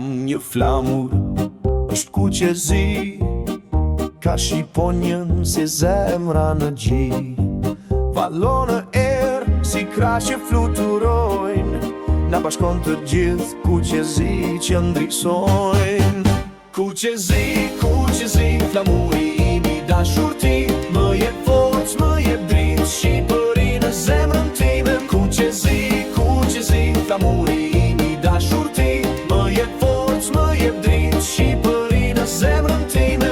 një flamur është ku që zi, ka shqiponjën si zemra në gji. Valon në erë si krah që fluturojnë, na bashkon të gjithë ku që zi që ndriksojnë. Ku që zi, flamuri imi dashur ti, më jep forcë, më jep dritë, Shqipëri në zemrën time. Ku që zi, flamuri imi dashur ti, më jep forcë, më jep dritë, Shqipëri në zemrën time.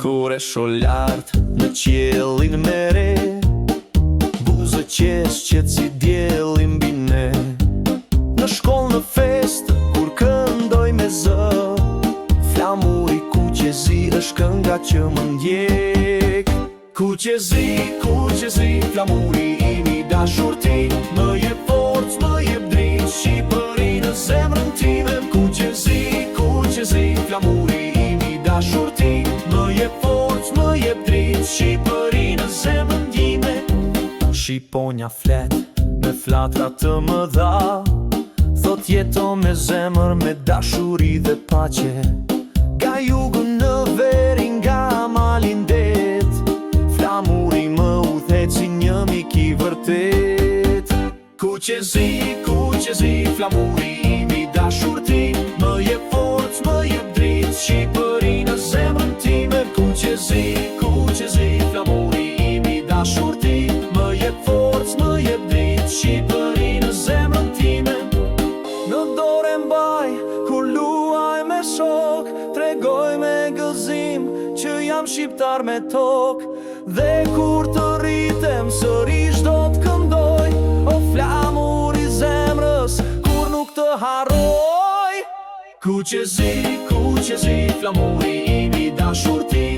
Kur e shoh lart në qiellin me re, buzë qesh qet si dielli mbi ne. Në shkollë, në fest, kur këndoj me zë, flamuri ku që zi është kënga që më ndjek. Ku që zi, flamuri imi dashur ti, më jep forcë, më jep dritë, Shqipëri në zemrën time. Ku që zi, flamuri imi dashur ti, më jep forcë, më jep dritë, Shqipëri në zemrën time. Shqiponja flet me flatra të mëdha, thot jeto me zemër, me dashuri dhe paqe. Ka jugu në veri nga malin det, flamuri më udhet si një mik i vërtet. Ku që zi, flamuri imi dashur ti, më jep forcë, më jep dritë, Shqipëri në zemrën time. Ku që zi, flamuri imi dashur ti, më jep forcë, më jep dritë, Shqipëri në zemrën time. Në dorë mbaj kur luaj me shok, tregoj me gëzim që jam shqiptar me tok. Dhe kur të rritem sërish do të këndoj, o flamur i zemrës kur nuk të harroj. Ku që zi, flamuri imi dashur ti,